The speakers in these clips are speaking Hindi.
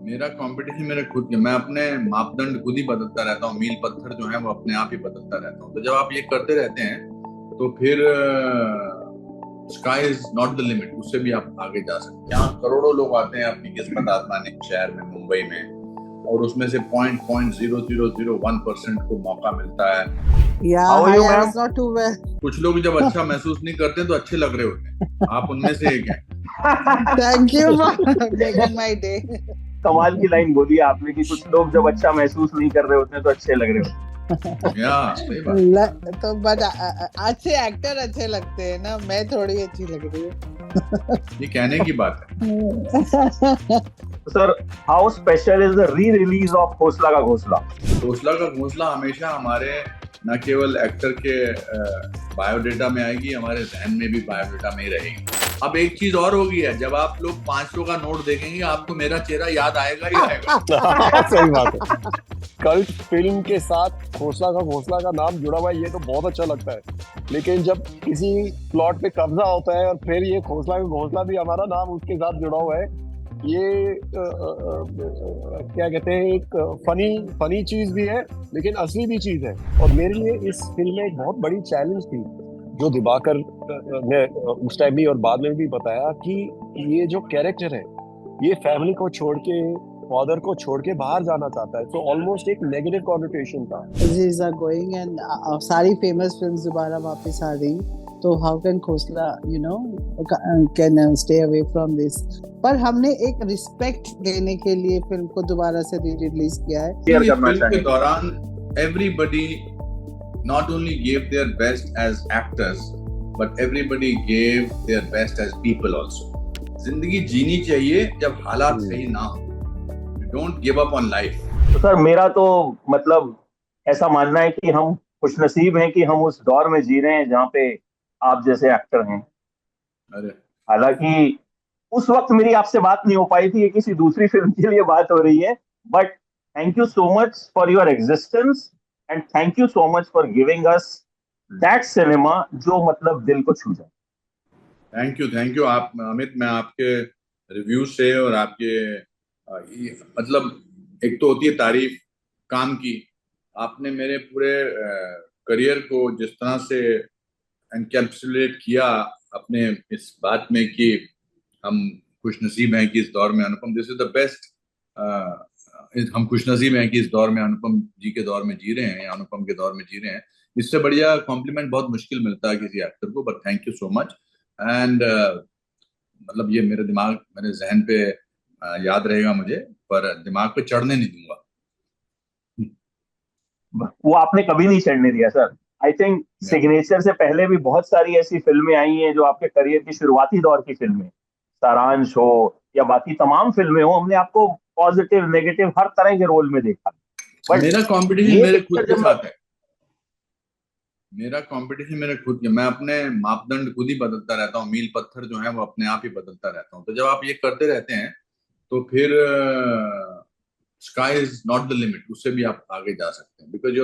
मेरा कंपटीशन मेरे खुद के, मैं अपने मापदंड खुद ही बदलता रहता हूँ। मील पत्थर जो है वो अपने आप ही बदलता रहता हूँ। तो जब आप ये करते रहते हैं तो फिर sky is not the limit, उससे भी आप आगे जा सकते हैं। यहाँ करोड़ों लोग आते हैं अपनी किस्मत आजमाने शहर में, मुंबई में, और उसमें से 0.0001% को मौका मिलता है। Yeah, how are hi, you I ma'am? was not too well. कुछ लोग जब अच्छा महसूस नहीं करते तो अच्छे लग रहे होते हैं, आप उनमें से एक हैं। Thank you for making my day. कमाल की लाइन बोली आपने कि कुछ लोग जब अच्छा महसूस नहीं कर रहे होते हैं तो अच्छे लग रहे होते या सही बात। तो बट अच्छे एक्टर अच्छे लगते हैं ना, मैं थोड़ी अच्छी लग रही हूँ। ये कहने की बात है। हैं। तो sir, how special is the re release of घोसला का घोसला? घोसला का घोंसला हमेशा हमारे न केवल एक्टर के बायोडेटा में आएगी, हमारे जहन में भी बायोडेटा में ही रहेगी। अब एक चीज और होगी है, जब आप लोग 500 का नोट देखेंगे आपको मेरा चेहरा याद आएगा ही आएगा। सही बात है। कल्ट फिल्म के साथ घोसला का नाम जुड़ा हुआ है, ये तो बहुत अच्छा लगता है। लेकिन जब किसी प्लॉट पे कब्जा होता है और फिर ये घोसला का घोसला भी हमारा नाम उसके साथ जुड़ा हुआ है, ये क्या कहते हैं, एक फनी चीज भी है लेकिन असली भी चीज है। और मेरे लिए इस फिल्म में एक बहुत बड़ी चैलेंज थी, जो दिवाकर ने उस टाइम भी और बाद में भी बताया, कि ये जो कैरेक्टर है ये फैमिली को छोड़ के, फादर को छोड़ के बाहर जाना चाहता है। तो ऑलमोस्ट एक नेगेटिव कॉन्नोटेशन था। These are going and सारी famous films दोबारा वापस आ रही, तो how can Khosla can stay away from this? पर हमने एक रिस्पेक्ट देने के लिए फिल्म को दोबारा से रिलीज किया है। शेयर करना फिल्म के चाहिए। दौरान everybody not only gave their best as actors but everybody gave their best as people also. जिंदगी जीनी चाहिए जब हालात सही ना हो। Don't give up on life. तो सर, मेरा तो मतलब ऐसा मानना है कि हम खुशनसीब हैं कि हम उस दौर में जी रहे हैं जहाँ पे आप जैसे एक्टर हैं। अरे हालांकि उस वक्त मेरी आपसे बात नहीं हो पाई थी, ये किसी दूसरी फिल्म के लिए बात हो रही है। But thank you so much for your existence and thank you so much for giving us that cinema जो मतलब दिल को छू जाए। थैंक यू आप अमित। मैं आपके रिव्यू से और आपके मतलब एक तो होती है तारीफ काम की, आपने मेरे पूरे करियर को जिस तरह से एनकैप्सुलेट किया अपने इस बात में कि हम खुशनसीब हैं कि इस दौर में अनुपम, दिस इज द बेस्ट। हम खुशनसीब हैं कि इस दौर में अनुपम जी के दौर में जी रहे हैं, या अनुपम के दौर में जी रहे हैं। इससे बढ़िया कॉम्प्लीमेंट बहुत मुश्किल मिलता है किसी एक्टर को। But thank you so much. And मतलब ये मेरे जहन पे याद रहेगा मुझे, पर दिमाग पे चढ़ने नहीं दूंगा। वो आपने कभी नहीं चढ़ने दिया सर। आई थिंक सिग्नेचर से पहले भी बहुत सारी ऐसी फिल्में आई हैं जो आपके करियर की शुरुआती दौर की फिल्में, सारांश हो या बाकी तमाम फिल्में हो, हमने आपको पॉजिटिव नेगेटिव हर तरह के रोल में देखा। बट मेरा कंपटीशन ये मेरे खुद पिक्चर के जब साथ है। मेरा कंपटीशन मेरे खुद के, मैं अपने मापदंड खुद ही बदलता रहता हूँ। मील पत्थर जो है वो अपने आप ही बदलता रहता हूँ। तो जब आप ये करते रहते हैं तो फिर sky is not the limit, उससे भी आप आगे जा सकते हैं। बिकॉज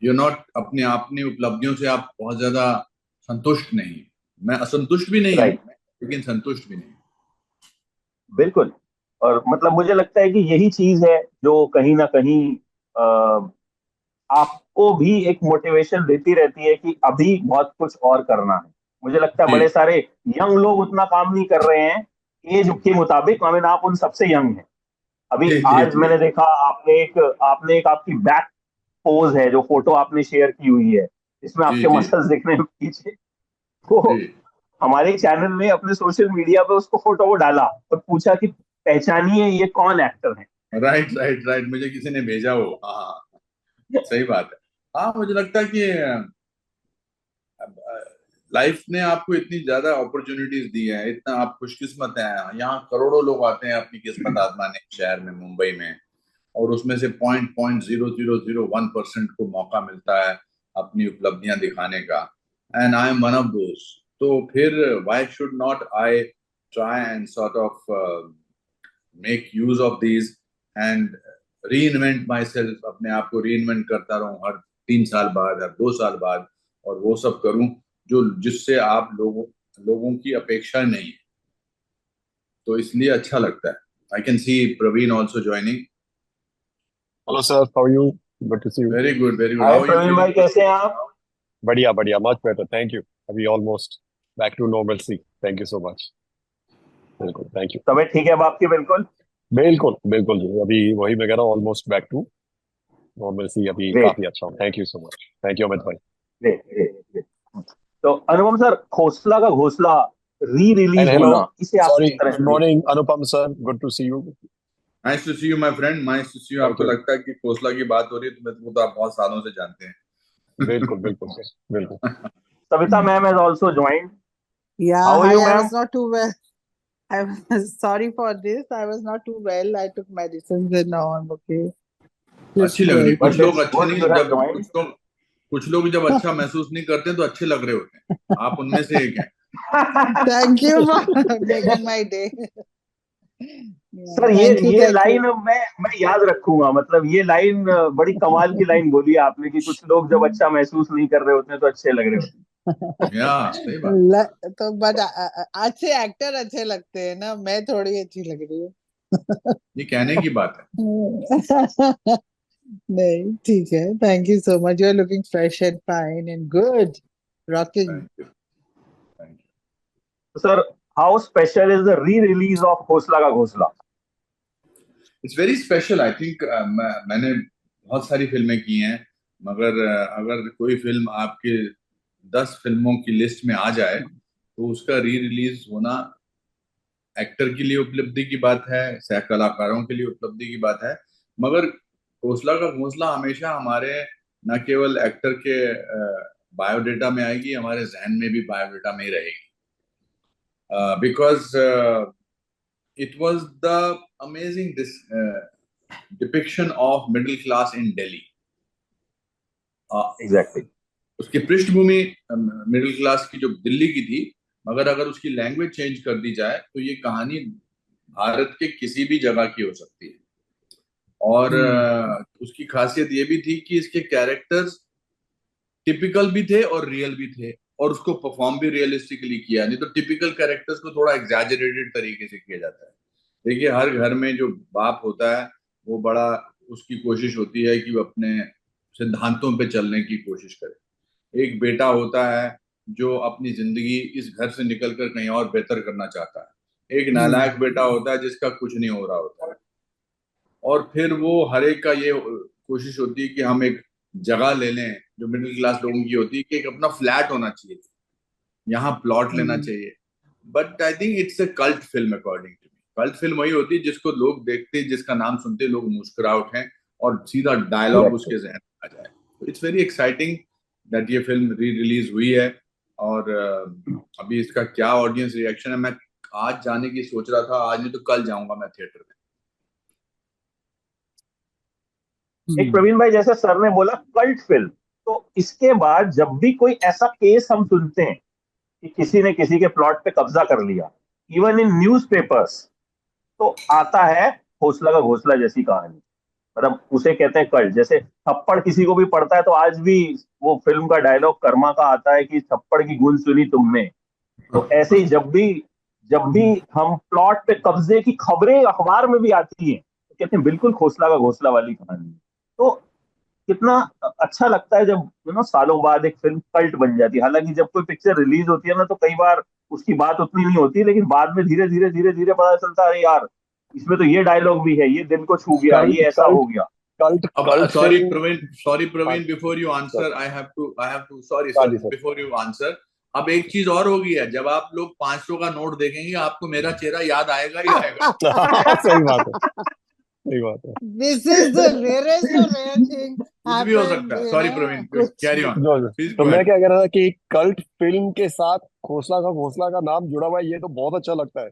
यू नॉट अपने अपनी उपलब्धियों से आप बहुत ज्यादा संतुष्ट नहीं हैं। मैं असंतुष्ट भी नहीं हूँ, राइट, लेकिन संतुष्ट भी नहीं। बिल्कुल। और मतलब मुझे लगता है कि यही चीज है जो कहीं ना कहीं आपको भी एक मोटिवेशन देती रहती है कि अभी बहुत कुछ और करना है। मुझे लगता है जी बड़े सारे यंग लोग उतना काम नहीं कर रहे हैं एज के मुताबिक। आई मीन, आप उन सबसे यंग हैं। अभी जी जी आज जी मैंने देखा आपने एक आपकी बैक पोज है जो फोटो आपने शेयर की हुई है, इसमें जी आपके जी मसल्स दिखने में पीछे। तो जी। हमारे चैनल ने अपने सोशल मीडिया पे उसको फोटो को डाला और पूछा कि पहचानिए ये कौन एक्टर है। राइट राइट राइट, मुझे किसी ने भेजा वो। हाँ हाँ, सही बात है। हाँ, मुझे लगता है कि लाइफ ने आपको इतनी ज्यादा अपॉर्चुनिटीज दी है, इतना आप खुशकिस्मत हैं। यहाँ करोड़ों लोग आते हैं अपनी किस्मत आजमाने शहर में, मुंबई में, और उसमें से 0.0001% को मौका मिलता है अपनी उपलब्धियां दिखाने का। And I am one of those. तो फिर why should not I try and sort of make use of these and re invent my self, अपने आप को री इन्वेंट करता रहूं हर 3 साल बाद, हर 2 साल बाद, और वो सब करूं जो जिससे आप लोगों लोगों की अपेक्षा नहीं है। तो इसलिए अच्छा लगता है। I can see Praveen also joining. Hello sir, how are you? Good to see you. Very good, very good. Hi How are you Praveen भाई, feeling? कैसे हैं आप? बढ़िया बढ़िया, मच बेटर, थैंक यू। अभी ऑलमोस्ट बैक टू नॉर्मल सी। Thank you so much. बिल्कुल, थैंक यू। तबीयत ठीक है अब आपकी? बिल्कुल बिल्कुल बिल्कुल जी, अभी वही मैं कह रहा हूँ, almost back to normal see, अभी ग्रेट काफी अच्छा हूँ। Thank you so much. Thank you Amit भाई। Great great. तो अनुपम सर, खोसला का घोसला री एंड रिलीज हेलो, होना, इसे आप सॉरी, किस तरह गुड से? Morning Anupam sir, good to see you. Nice to see you, my friend. Nice to see you. Thank आपको यू। लगता है कि खोसला की बात हो रही है, तो मैं तो आप बहुत सालों से जानते बिल्कुल हैं। बिल्कुल सर, बिल्कुल। Savita ma'am has also joined. Yeah, how are hi. You I ma'am? was not too well. I was sorry for this. I was not too well. I took medicines and now I'm okay. अच्छी Just लग रही है। going. But it's good you have joined. कुछ लोग जब अच्छा महसूस नहीं करते तो अच्छे लग रहे होते हैं। आप उनमें से एक हैं। Thank you for making my day. Yeah, sir, thank you, ये thank लाइन you. मैं याद रखूंगा। मतलब ये लाइन बड़ी कमाल की लाइन बोली है आपने कि कुछ लोग जब अच्छा महसूस नहीं कर रहे होते हैं तो अच्छे लग रहे होते या सही बात। तो बट अच्छे एक्टर अच्छे लगते हैं ना, मैं थोड़ी अच्छी लग रही हूँ। ये कहने की बात है। नहीं, ठीक है, thank you so much, you are looking fresh and fine and good, rocking. Thank you, thank you. हैं। Sir, how special is the re release of Hausla ka Ghosla? It's very special. I think मैंने बहुत सारी फिल्में की हैं, मगर अगर कोई फिल्म आपके 10 फिल्मों की लिस्ट में आ जाए तो उसका री रिलीज होना एक्टर के लिए उपलब्धि की बात है, सह कलाकारों के लिए उपलब्धि की बात है। मगर हौसला का घोंसला हमेशा हमारे न केवल एक्टर के बायोडेटा में आएगी, हमारे जहन में भी बायोडेटा में ही रहेगी। Because it was the amazing depiction of middle class in Delhi. Exactly. उसकी पृष्ठभूमि मिडिल क्लास की जो दिल्ली की थी, मगर अगर उसकी लैंग्वेज चेंज कर दी जाए तो ये कहानी भारत के किसी भी जगह की हो सकती है। और उसकी खासियत ये भी थी कि इसके कैरेक्टर्स टिपिकल भी थे और रियल भी थे, और उसको परफॉर्म भी रियलिस्टिकली किया। नहीं तो टिपिकल कैरेक्टर्स को थोड़ा एग्जैजरेटेड तरीके से किया जाता है। देखिए, हर घर में जो बाप होता है वो बड़ा, उसकी कोशिश होती है कि वो अपने सिद्धांतों पे चलने की कोशिश करे। एक बेटा होता है जो अपनी जिंदगी इस घर से निकलकर कहीं और बेहतर करना चाहता है। एक नालायक बेटा होता है जिसका कुछ नहीं हो रहा होता है। और फिर वो हर एक का ये कोशिश होती है कि हम एक जगह ले लें जो मिडिल क्लास लोगों की होती है, कि एक अपना फ्लैट होना चाहिए, यहाँ प्लॉट लेना चाहिए। But I think it's a cult film according to me. Cult film वही होती है जिसको लोग देखते, जिसका नाम सुनते लोग मुस्कुरा उठें और सीधा डायलॉग उसके जहन में आ जाए। तो इट्स वेरी एक्साइटिंग दैट ये फिल्म री रिलीज हुई है। और अभी इसका क्या ऑडियंस रिएक्शन है, मैं आज जाने की सोच रहा था, आज नहीं तो कल जाऊंगा मैं थिएटर में। एक प्रवीण भाई, जैसे सर ने बोला कल्ट फिल्म, तो इसके बाद जब भी कोई ऐसा केस हम सुनते हैं कि किसी ने किसी के प्लॉट पे कब्जा कर लिया, इवन इन न्यूज़पेपर्स, तो आता है हौसला का घोसला जैसी कहानी। मतलब उसे कहते हैं कल्ट। जैसे थप्पड़ किसी को भी पड़ता है तो आज भी वो फिल्म का डायलॉग कर्मा का आता है कि थप्पड़ की गूंज सुनी तुमने। तो ऐसे ही जब भी हम प्लॉट पे कब्जे की खबरें अखबार में भी आती हैं तो कहते हैं बिल्कुल हौसला का घोसला वाली कहानी। तो कितना अच्छा लगता है जब सालों बाद एक फिल्म कल्ट बन जाती है। हालांकि जब कोई पिक्चर रिलीज होती है ना तो कई बार उसकी बात उतनी नहीं होती, लेकिन बाद में धीरे धीरे धीरे धीरे पता चलता है, अरे यार इसमें तो ये डायलॉग भी है, ये दिल को छू गया, कल्ट ये ऐसा कल्ट हो गया। कल्ट अब कल्ट सॉरी फिल्म। प्रवीण, हाँ before you answer, I have to sorry हाँ सर, जी सर। Before you answer. अब एक चीज और होगी है, जब आप लोग 500 का नोट देखेंगे आपको मेरा चेहरा याद आएगा ही आएगा। सही बात है, सही बात है। This is the rarest or rare thing कुछ भी हो happened, सकता है। सॉरी प्रवीण, कुछ कैरी ऑन, जो प्लीज तो गो मैं अहेड। क्या कह रहा था कि कल्ट फिल्म के साथ घोसला का नाम जुड़ा हुआ है, ये तो बहुत अच्छा लगता है।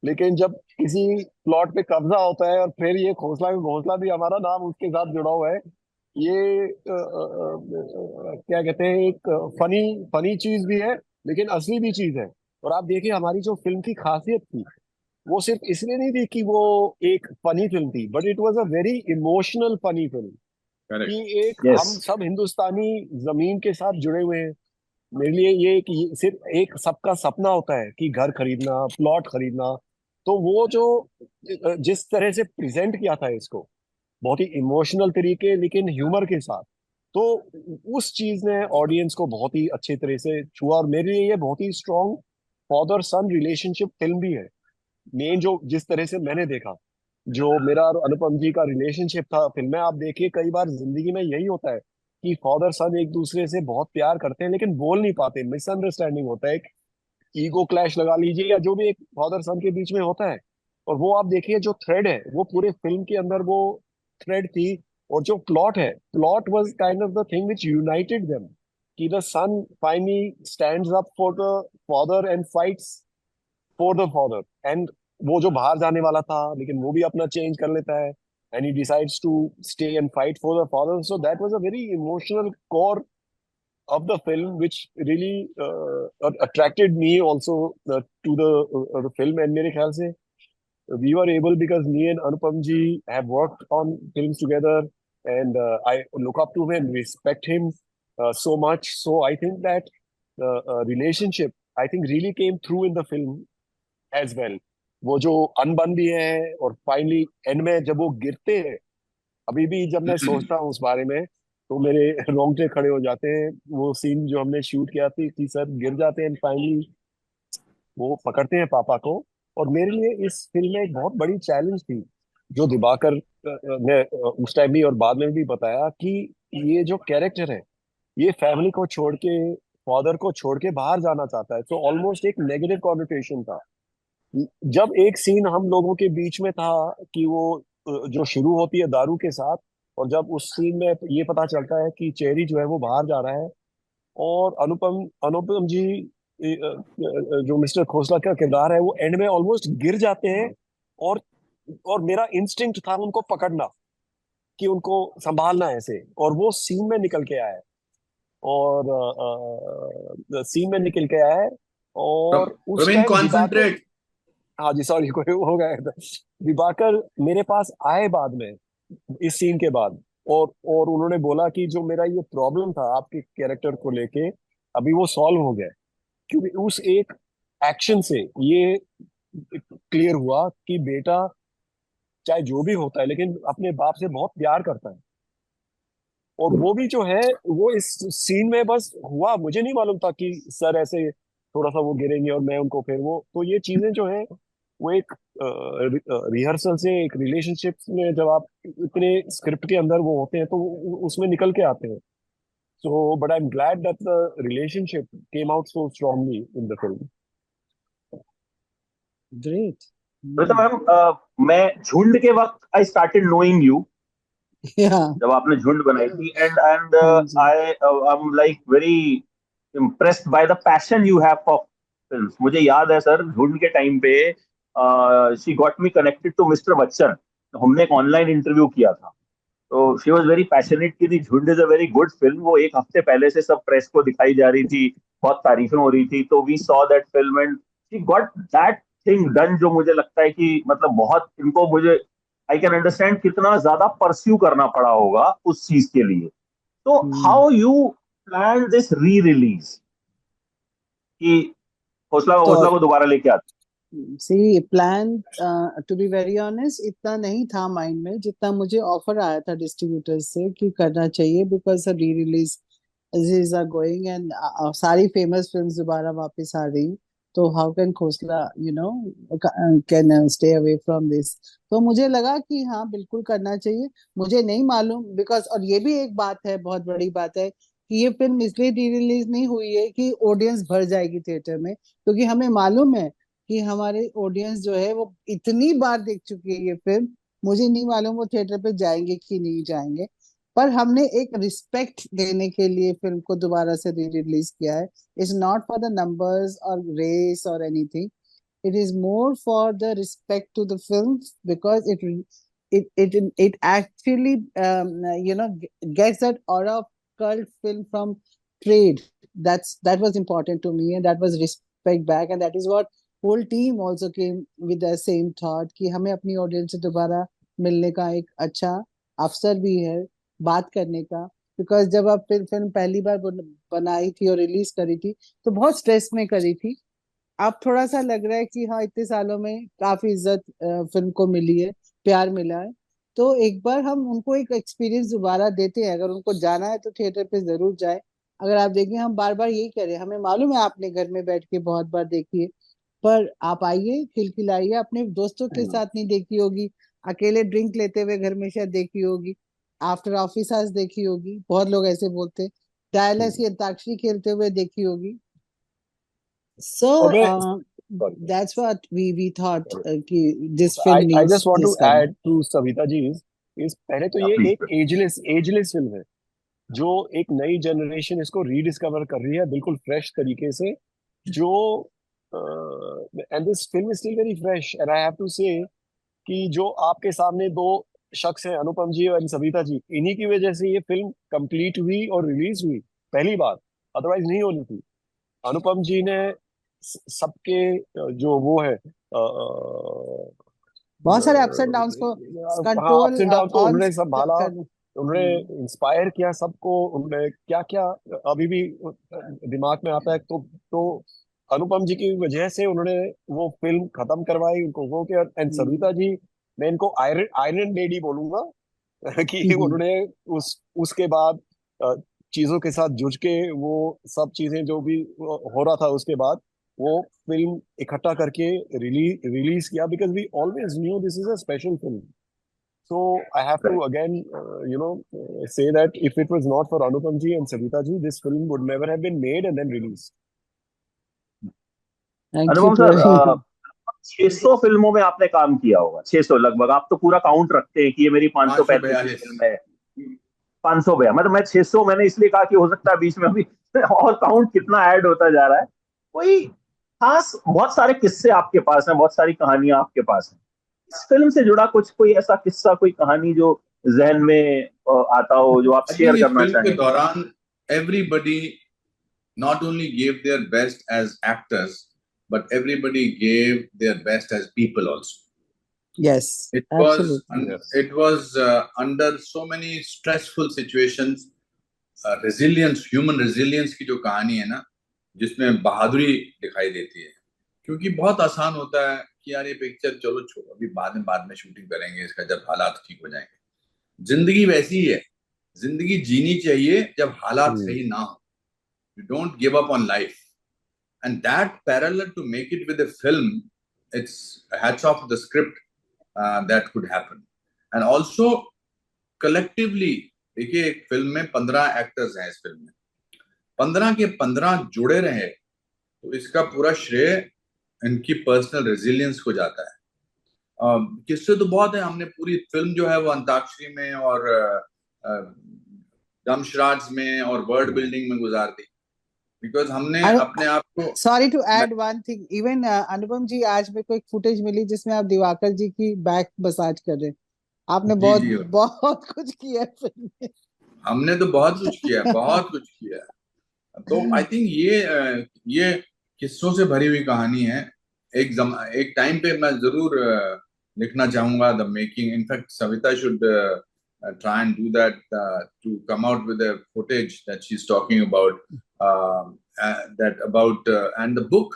लेकिन जब किसी प्लॉट पे कब्जा होता है और फिर ये घोसला का घोसला भी हमारा नाम उसके साथ जुड़ा हुआ है, ये क्या कहते हैं, एक फनी फनी चीज भी है लेकिन असली भी चीज है। और आप देखिए, हमारी जो फिल्म की खासियत थी वो सिर्फ इसलिए नहीं थी कि वो एक फनी फिल्म थी, but it was a very emotional funny film. Correct. कि एक यस। हम सब हिंदुस्तानी जमीन के साथ जुड़े हुए हैं। मेरे लिए ये सिर्फ एक सबका सपना होता है कि घर खरीदना, प्लॉट खरीदना। तो वो जो जिस तरह से प्रेजेंट किया था इसको, बहुत ही इमोशनल तरीके लेकिन ह्यूमर के साथ, तो उस चीज ने ऑडियंस को बहुत ही अच्छी तरह से छुआ। और मेरे लिए ये बहुत ही strong father son relationship film भी है। मेन जो जिस तरह से मैंने देखा, जो मेरा और अनुपम जी का रिलेशनशिप था फिल्म में, आप देखिए कई बार जिंदगी में यही होता है कि फादर सन एक दूसरे से बहुत प्यार करते हैं लेकिन बोल नहीं पाते, मिसअंडरस्टैंडिंग होता है, ईगो क्लैश लगा लीजिए, या जो भी एक फादर सन के बीच में होता है। और वो आप देखिए जो थ्रेड है वो पूरे फिल्म के अंदर वो थ्रेड थी। और जो प्लॉट है, plot was kind of the thing which united them, कि the son finally stands up for the father and fights for the father. And वो जो बाहर जाने वाला था लेकिन वो भी अपना चेंज कर लेता है, and he decides to stay and fight for the father. So that was a very emotional core of the film, which really attracted me also to the film. And मेरे ख्याल से we were able, because me and Anupam ji have worked on films together, and I look up to him and respect him so much. So I think that the relationship, I think, really came through in the film as well. वो जो अनबन भी है, और फाइनली एंड में जब वो गिरते हैं, अभी भी जब मैं सोचता हूँ उस बारे में तो मेरे रोंगटे खड़े हो जाते हैं। वो सीन जो हमने शूट किया थी कि सर गिर जाते हैं, फाइनली वो पकड़ते हैं पापा को। और मेरे लिए इस फिल्म में एक बहुत बड़ी चैलेंज थी, जो दिवाकर ने उस टाइम भी और बाद में भी बताया, कि ये जो कैरेक्टर है ये फैमिली को छोड़ के, फादर को छोड़ के बाहर जाना चाहता है। तो ऑलमोस्ट एक नेगेटिव कॉन्नोटेशन था। जब एक सीन हम लोगों के बीच में था कि वो जो शुरू होती है दारू के साथ, और जब उस सीन में ये पता चलता है कि चेरी जो है वो बाहर जा रहा है, और अनुपम अनुपम जी जो मिस्टर खोसला का किरदार है वो एंड में ऑलमोस्ट गिर जाते हैं। और और मेरा इंस्टिंक्ट था उनको पकड़ना, कि उनको संभालना है ऐसे, और वो सीन में निकल के आया है। और सीन में निकल के आया है। और उस प्रवीण टाइम दिबाकर, कॉन्सेंट्रेट। हाँ जी सॉरी, कोई हो गया था, दिबाकर मेरे पास आए बाद में इस सीन के बाद। और उन्होंने बोला कि जो मेरा ये प्रॉब्लम था आपके कैरेक्टर को लेके, अभी वो सॉल्व हो गया है। क्योंकि उस एक एक्शन से ये क्लियर हुआ कि बेटा चाहे जो भी होता है लेकिन अपने बाप से बहुत प्यार करता है। और वो भी जो है वो इस सीन में बस हुआ। मुझे नहीं मालूम था कि सर ऐसे थोड़ा सा वो गिरेंगे और मैं उनको, फिर वो तो ये चीजें जो है वो एक रिहर्सल से, एक रिलेशनशिप में जब आप इतने स्क्रिप्ट के अंदर वो होते हैं तो उसमें निकल के आते हैं। So but I am glad that the relationship came out so strongly in the film. Great. तो मैम, मैं झुंड के वक्त आई स्टार्टेड नोइंग यू, या जब आपने झुंड बनाई थी, एंड हाँ जी। I I am like very impressed by the passion you have for films. मुझे याद है सर, झुंड के टाइम पे she got me connected to mister Bachchan. हमने एक ऑनलाइन इंटरव्यू किया था, तो शी वॉज वेरी पैशनेट कि झुंड is a very good film. वो एक हफ्ते पहले से सब प्रेस को दिखाई जा रही थी, बहुत तारीफें हो रही थी, तो we saw that film and she got that thing done. जो मुझे लगता है कि मतलब बहुत इनको, मुझे आई कैन अंडरस्टैंड कितना ज्यादा परस्यू करना पड़ा होगा उस चीज के लिए। तो how you plan this re release, कि तो हौसला को दोबारा लेके आते? See plan, to be very honest, इतना नहीं था माइंड में जितना मुझे ऑफर आया था डिस्ट्रीब्यूटर्स से कि करना चाहिए, because re release are going and सारी फेमस फिल्म्स दोबारा वापस आ रही। तो how can Khosla can stay away from this. तो मुझे लगा कि हाँ बिल्कुल करना चाहिए। मुझे नहीं मालूम बिकॉज, और ये भी एक बात है, बहुत बड़ी बात है, कि ये फिल्म इसलिए री रिलीज नहीं हुई है कि ऑडियंस भर जाएगी थिएटर में, क्योंकि हमें मालूम है कि हमारे ऑडियंस जो है वो इतनी बार देख चुकी है ये फिल्म। मुझे नहीं मालूम वो थिएटर पे जाएंगे कि नहीं जाएंगे। पर हमने एक रिस्पेक्ट देने के लिए फिल्म को दोबारा से री रिलीज किया है। It's not for the numbers और रेस और anything, it is more for the respect to the film, because it actually gets that aura of cult film from trade. That was important to me, and that was respect back, and that is what whole team also came with the same thought कि हमें अपनी ऑडियंस से दोबारा मिलने का एक अच्छा अवसर भी है बात करने का। बिकॉज जब आप फिल्म पहली बार बनाई थी और रिलीज करी थी तो बहुत स्ट्रेस में करी थी, अब थोड़ा सा लग रहा है कि हाँ इतने सालों में काफी इज्जत फिल्म को मिली है, प्यार मिला है। तो एक बार हम उनको एक एक्सपीरियंस दोबारा देते हैं, अगर उनको जाना है तो थिएटर पे जरूर जाए। अगर आप देखें, हम बार बार यही करें, हमें मालूम है आपने घर में बैठ के बहुत बार देखी है, पर आप आइए, खिलखिलाइए। अपने दोस्तों के साथ नहीं देखी होगी, अकेले ड्रिंक लेते हुए घर में शायद देखी होगी, आफ्टर ऑफिस आवर्स देखी होगी, बहुत लोग ऐसे बोलते हैं, डायलस या अंताक्षरी खेलते हुए देखी होगी। और So मैं that's what we thought कि this I film I needs just want to this kind. Add to Savita ji इस पहले तो ये प्लीज एक एजलेस फिल्म है जो एक नई जनरेशन इसको रीडिस्कवर कर रही है बिल्कुल फ्रेश तरीके से, जो and this film is still very fresh and I have to say कि जो आपके सामने दो शख्स हैं, अनुपम जी और सविता जी, इन्हीं की वजह से ये फिल्म कंप्लीट हुई और रिलीज हुई पहली बार, अदरवाइज नहीं होनी थी। अनुपम जी ने सबके जो वो है बहुत सारे अप्स एंड डाउन्स को हाँ कंट्रोल अप्स एंड डाउन को ऑन उन्होंने संभाला, कर। उन्होंने इंस्पायर किया सबको, उन्होंने क्या क्या अभी भी दिमाग में आता है। तो अनुपम जी की वजह से उन्होंने वो फिल्म खत्म करवाई, उनको वो किया। एंड सविता जी, मैं इनको आयरन आयरन लेडी बोलूंगा कि उन्होंने उसके बाद अ, चीजों के साथ जुझ के वो सब चीजें जो भी हो रहा था उसके बाद वो फिल्म इकट्ठा करके रिलीज किया, because we always knew this is a special film. So I have to again, say that if it was not for Anupam ji and Savita ji, this film would never have been made and then released. Thank you Anupam sir, Praveen. 600 फिल्मों में आपने काम किया होगा, 600 लगभग। आप तो पूरा काउंट रखते हैं कि ये मेरी 535वीं 542। फिल्म है। 500 पे मतलब मैं 600 मैंने इसलिए कहा कि हो सकता है बीच में अभी और काउंट कितना ऐड होता जा रहा है। कोई खास, बहुत सारे किस्से आपके पास हैं, बहुत सारी कहानियां आपके पास हैं। इस फिल्म से जुड़ा कुछ कोई ऐसा किस्सा, कोई कहानी जो जहन में आता हो, जो आप आई शेयर थिंक इस करना फिल्म के चाहें? दौरान everybody not only gave their best as actors, but everybody gave their best as people also. Yes, It was absolutely. Yes. it was under so many stressful situations. Resilience, human resilience की जो कहानी है ना, जिसमें बहादुरी दिखाई देती है। क्योंकि बहुत आसान होता है कि यार ये पिक्चर चलो छोड़ो, अभी बाद में शूटिंग करेंगे इसका जब हालात ठीक हो जाएंगे। जिंदगी वैसी ही है, जिंदगी जीनी चाहिए जब हालात Hmm. सही ना हो। You don't give up on life. And that parallel to make it with a film, it's hats off to the script that could happen. And also collectively, देखिए एक फिल्म में 15 एक्टर्स हैं, इस फिल्म में 15 के 15 जुड़े रहे, तो इसका पूरा श्रेय इनकी पर्सनल रेजिलियंस को जाता है। किस्से तो बहुत है, हमने पूरी फिल्म जो है वो अंताक्षरी में और दमशराज में और वर्ड बिल्डिंग में गुजार दी, बिकॉज हमने अपने आप को। Sorry to add one thing, even Anupam ji, आज मेरे को एक फुटेज मिली जिसमें आप दिवाकर जी की बैक मसाज कर रहे हैं। आपने जी बहुत जी, बहुत कुछ किया है फिल्म में। हमने तो बहुत कुछ किया है, बहुत कुछ किया है। तो आई थिंक ये किस्सों से भरी हुई कहानी है। एक टाइम पे मैं जरूर लिखना चाहूंगा the making. In fact Savita should try and do that to come out with a footage that she's talking about, that about and the book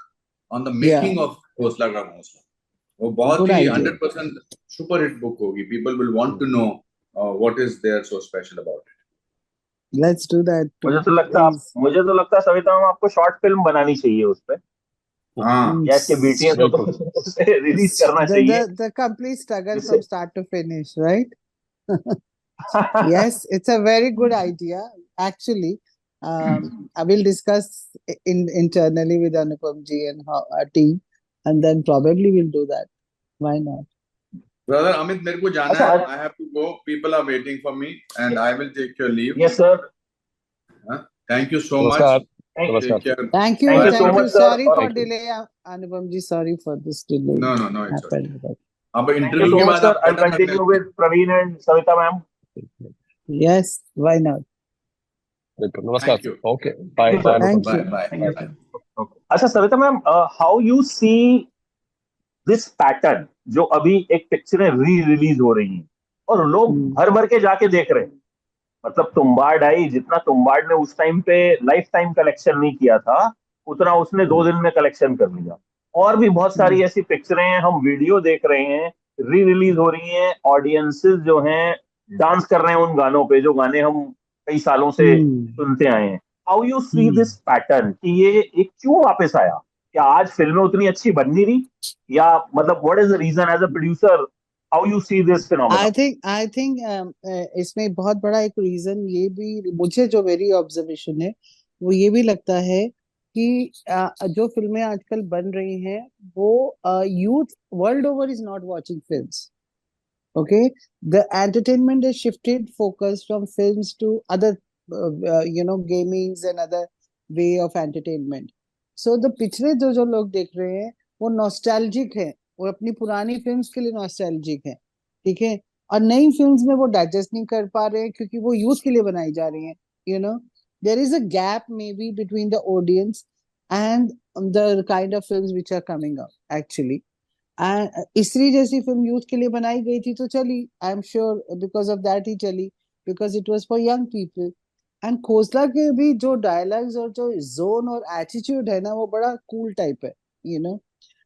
on the making Yeah, of Khosla Ka Ghosla। वो बहुत good ही idea. 100% सुपर हिट बुक होगी। People will want to know what is there so special about it। Let's do that too, please. मुझे तो लगता है सविता मैम, आपको शॉर्ट फिल्म बनानी चाहिए उस पे, हाँ, या इसके बेटियां तो बिल्कुल। उसे रिलीज करना The चाहिए the the complete struggle जिससे from start to finish, right? Yes, it's a very good idea. Actually, I will discuss internally with Anupam ji and our team, and then probably we'll do that. Why not? Brother Amit, मेरे को जाना अच्छा, है। I have to go, people are waiting for me and I will take your leave. Yes sir, thank you so much, नमस्कार। Thank take care, Thank you, you bye so thank bye. you. Much sir. Sorry और for thank you. delay, Anupam ji. Sorry for this delay no no no, it's okay. happened. अब थैंक यू इंटरव्यू सो के मच बाद सर। आप आई पता करने continue with Praveen and Savita ma'am. Yes, why not? बिल्कुल, नमस्कार। Thank you, okay, bye thank you bye sir. Anupam Thank ji. Bye you. Bye thank you bye. Sir. अच्छा Savita ma'am, how you see this pattern, जो अभी एक पिक्चरें री रिलीज हो रही हैं और लोग भर भर के जाके देख रहे हैं। मतलब तुम्बाड़ आई, जितना तुम्बाड़ ने उस टाइम पे लाइफ टाइम कलेक्शन नहीं किया था, उतना उसने 2 दिन में कलेक्शन कर लिया। और भी बहुत सारी हम्म ऐसी पिक्चरें हैं, हम वीडियो देख रहे हैं, री रिलीज हो रही हैं, ऑडियंसेस जो हैं डांस कर रहे हैं उन गानों पे, जो गाने हम कई सालों से हम्म सुनते आए हैं। How you see hmm this pattern कि ये एक क्यों वापस आया? क्या आज फिल्में उतनी अच्छी बन नहीं रही, या मतलब what is the reason as a producer? How you see this phenomena? I think इसमें बहुत बड़ा एक रीजन ये भी, मुझे जो मेरी ऑब्जर्वेशन है वो ये भी लगता है कि जो फिल्में आजकल बन रही हैं वो youth world over is not watching films. Okay, the entertainment is shifted focus from films to other, gamings and other way of entertainment. So the पिछले जो जो लोग देख रहे हैं वो नॉस्टैल्जिक है, वो अपनी पुरानी फिल्म्स के लिए नॉस्टैल्जिक है, ठीक है. और नई फिल्म्स में वो डाइजेस्ट नहीं कर पा रहे हैं क्योंकि वो यूथ के लिए बनाई जा रही हैं. You know there is a gap maybe between the audience and the kind of films which are coming up actually. Stree जैसी फिल्म यूथ के लिए बनाई गई थी तो चली, I am sure because of that ही चली, because it was for young people. And Khosla के भी जो डायलॉग्स और जो जोन और एटीट्यूड है ना वो बड़ा कूल टाइप है. You know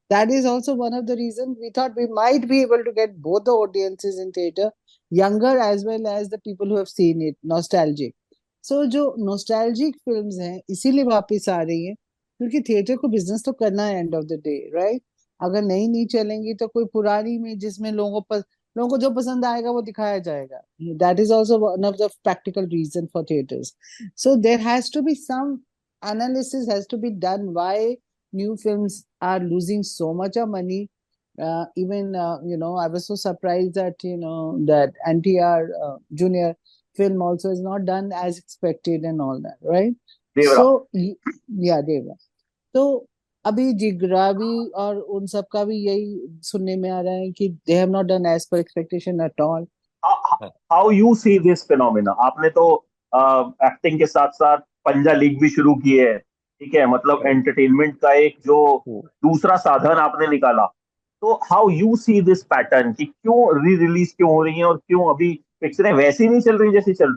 that is also one of the reasons we thought we might be able to get both the audiences in theater, younger as well as the people who have seen it nostalgic. So जो nostalgic films हैं इसीलिए वापस आ रही हैं क्योंकि थिएटर को बिजनेस तो करना है end of the day, right. अगर नई नहीं चलेंगी तो कोई पुरानी में जिसमें लोगों को जो पसंद आएगा वो दिखाया जाएगा. That is also one of the practical reason for theatres. So there has to be some analysis has to be done why new films are losing so much of money. Even I was so surprised that that NTR Junior film also is not done as expected and all that, right? Devara. So yeah, Deva. तो अभी जिगरा भी और उन सब का भी यही सुनने में आ रहा है कि they have not done as per expectation at all. How you see this phenomena? आपने तो एक्टिंग के साथ साथ पंजा लीग भी शुरू की है, ठीक है, मतलब एंटरटेनमेंट का एक जो दूसरा साधन आपने निकाला। तो how you see this pattern कि क्यों री रिलीज क्यों हो रही है, और क्यों अभी पिक्चरें वैसी नहीं चल रही जैसी चल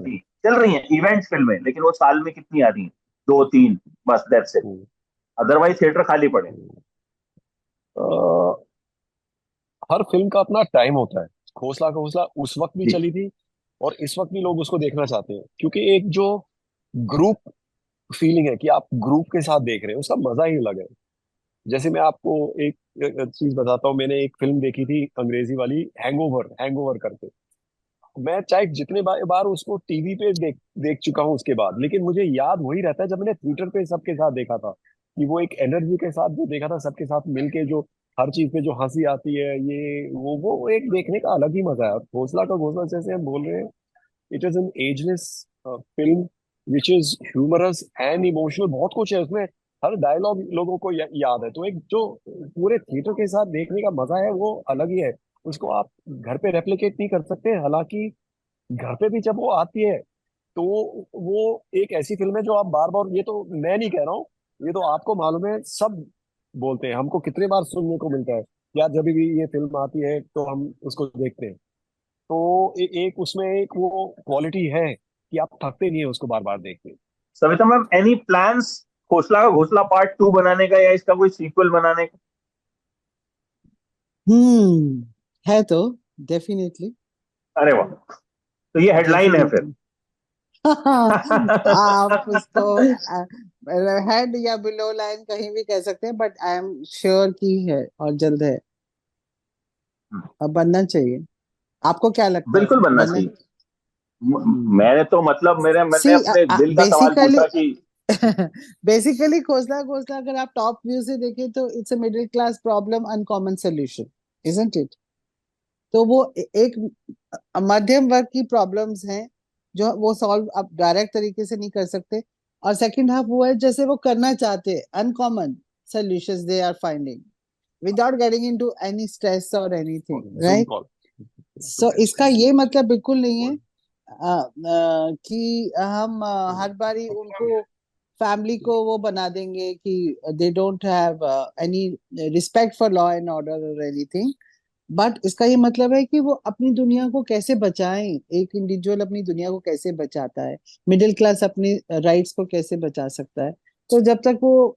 रही हैं इवेंट फिल्में, लेकिन वो साल में कितनी आ रही हैं? दो तीन, बस दैट्स इट। अदरवाइज थिएटर खाली पड़े। हर फिल्म का अपना टाइम होता है। खोसला खोसला उस वक्त भी जी। चली थी और इस वक्त भी लोग उसको देखना चाहते हैं, क्योंकि एक जो ग्रुप फीलिंग है कि आप ग्रुप के साथ देख रहे हैं, उसका मजा ही अलग है। जैसे मैं आपको एक चीज बताता हूँ, मैंने एक फिल्म देखी थी अंग्रेजी वाली, हैंगओवर, हैंगओवर करके। मैं चाहे जितने बार उसको टीवी पे देख देख चुका हूँ उसके बाद, लेकिन मुझे याद वही रहता है जब मैंने थिएटर पे सबके साथ देखा था, कि वो एक एनर्जी के साथ जो देखा था सबके साथ मिलके, जो हर चीज पे जो हंसी आती है, ये वो एक देखने का अलग ही मजा है। और घोसला का घोसला जैसे हम बोल रहे हैं, it is an ageless film which is humorous and emotional, बहुत कुछ है उसमें। हर डायलॉग लोगों को याद है, तो एक जो पूरे थिएटर के साथ देखने का मजा है वो अलग ही है। उसको आप घर पे रेप्लिकेट नहीं कर सकते। हालांकि घर पे भी जब वो आती है तो वो एक ऐसी फिल्म है जो आप बार बार, ये तो मैं नहीं कह रहा हूँ, ये तो आपको मालूम है, सब बोलते हैं, हमको कितने बार सुनने को मिलता है, या जब भी ये फिल्म आती है तो हम उसको देखते हैं। तो एक उसमें एक वो क्वालिटी है कि आप थकते नहीं है उसको बार बार देखते। सविता मैम, एनी प्लान्स घोसला का घोसला पार्ट 2 बनाने का, या इसका कोई सीक्वल बनाने का? है तो डेफिनेटली. अरे वाह, तो ये हेडलाइन है फिर। डेफिनेटली. आप उसको हेड या बिलो लाइन कहीं भी कह सकते हैं, बट आई एम श्योर की है और जल्द है. अब बनना चाहिए. आपको क्या लगता है बिल्कुल बनना बनना? चाहिए। मैंने तो मतलब मैंने सी अपने दिल का सवाल बेसिकली पूछा कि बेसिकली खोसला खोसला अगर आप टॉप व्यू से देखें तो it's a middle class problem uncommon solution, isn't it? तो वो एक मध्यम वर्ग की प्रॉब्लम्स हैं जो वो सॉल्व आप डायरेक्ट तरीके से नहीं कर सकते. और सेकंड हाफ वो है जैसे वो करना चाहते हैं, uncommon solutions they are finding without getting into any stress और anything, zoom right. Call. So इसका ये मतलब बिल्कुल नहीं है कि हम हर बारी उनको फैमिली को वो बना देंगे कि they don't have any respect for law and order और एनीथिंग. बट इसका ये मतलब है कि वो अपनी दुनिया को कैसे बचाएं, एक इंडिविजुअल अपनी दुनिया को कैसे बचाता है, मिडिल क्लास अपने राइट्स को कैसे बचा सकता है. तो जब तक वो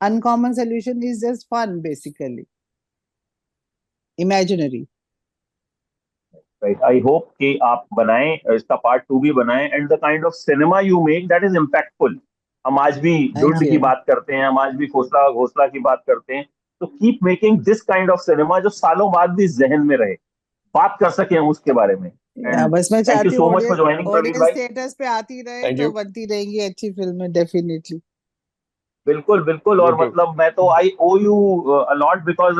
Uncommon Solution is just fun, basically. Imaginary. Right. I hope कि आप बनाएं इसका पार्ट 2 भी बनाएं, and the kind of cinema you make that is impactful. हम आज भी Thank ढूंढ की you. बात करते हैं, हम आज भी घोसला की बात करते हैं, तो keep making this kind of cinema जो सालों बाद भी जहन में रहे, बात कर सकें हम उसके बारे में. Yeah, बस मैं Thank you चाहती so हूँ much for joining, Praveen audience भाई. थिएटर्स पे आती रहे Thank तो you. बनती रहेंगी अच्छी फिल्में, डेफिनेटली. बिल्कुल बिल्कुल. और बिल्कुल. मतलब मैं तो आई ओ यू अ लॉट बिकॉज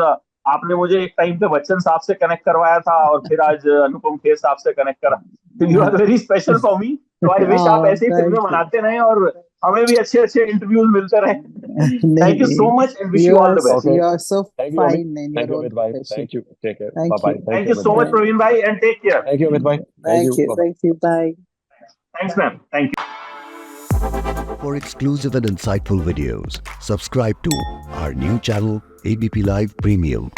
आपने मुझे एक टाइम पे बच्चन साहब से कनेक्ट करवाया था और फिर आज अनुपम खेर साहब से कनेक्ट करा. तो you are very special for me. तो आई विश आप ऐसे ही फिल्में बनाते रहें और हमें भी अच्छे अच्छे इंटरव्यूज मिलते रहे. Thank you so much and wish you all the best. Okay. You are so Thank you, Amit. fine in Thank your you, own Amit bhai. profession. Thank you. Take care. Thank Bye bye. you. Thank you Amit so bhai. Much Praveen भाई and take care. Thank you, Amit bhai. Thank you. Bye-bye. Thank you. Bye. Thanks ma'am. Thank you. For exclusive and insightful videos, subscribe to our new channel, ABP Live Premium.